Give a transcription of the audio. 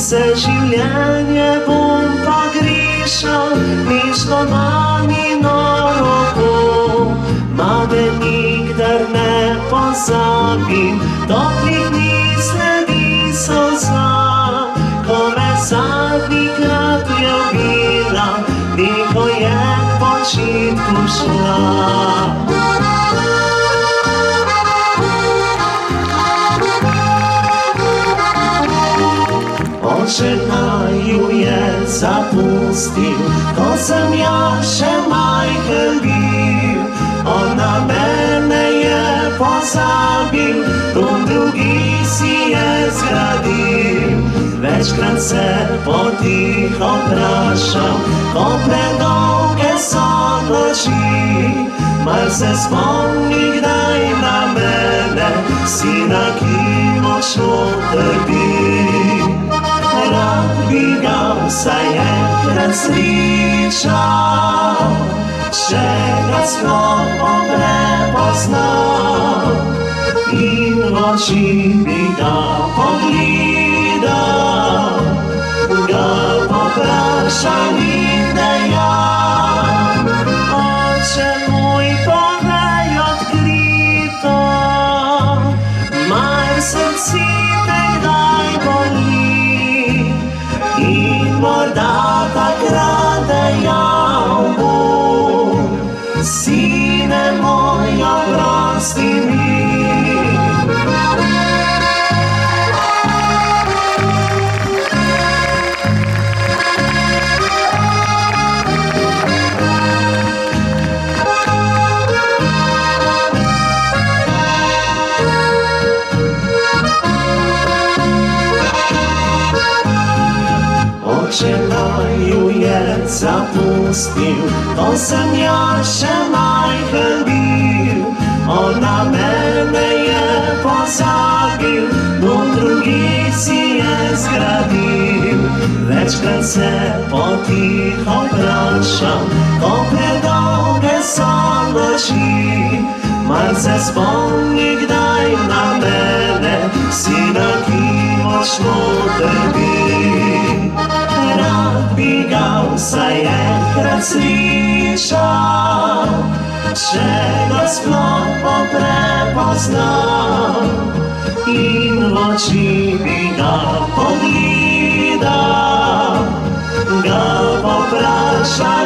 Vse življenje bom pogrešal nežno mamino roko. Mame nikdar ne pozabim, toplih dni sledi solza, ko me zadnjikrat ljubila, ko je k počitku šla. Oče naju je zapustil, ko sem ja še majhen bil. On na mene je pozabil, dom drugi si je zgradil. Večkrat se potiho vprašam, ko predolge so noči. Mar se spomni kdaj na mene, sina, ki močno trpi. Rad bi ga vsaj enkrat slišal, če ga sploh bom prepoznal. In v oči bi ga pogledal, ga povprašal in dejal: Oče moj, povej odkrito, mar srce te kdaj boli. In morda takrat dejal bom: Sine moj, oprosti mi. Oče naju je zapustil, ko sem ja še majhen bil. On na mene je pozabil, dom drugi si je zgradil. Večkrat se potiho vprašam, ko predolge so noči. Mar se spomni kdaj na mene, sina, ki močno trpi. Rad bi ga vsaj enkrat slišal, če ga sploh bom prepoznal. In v oči bi ga pogledal, ga povprašal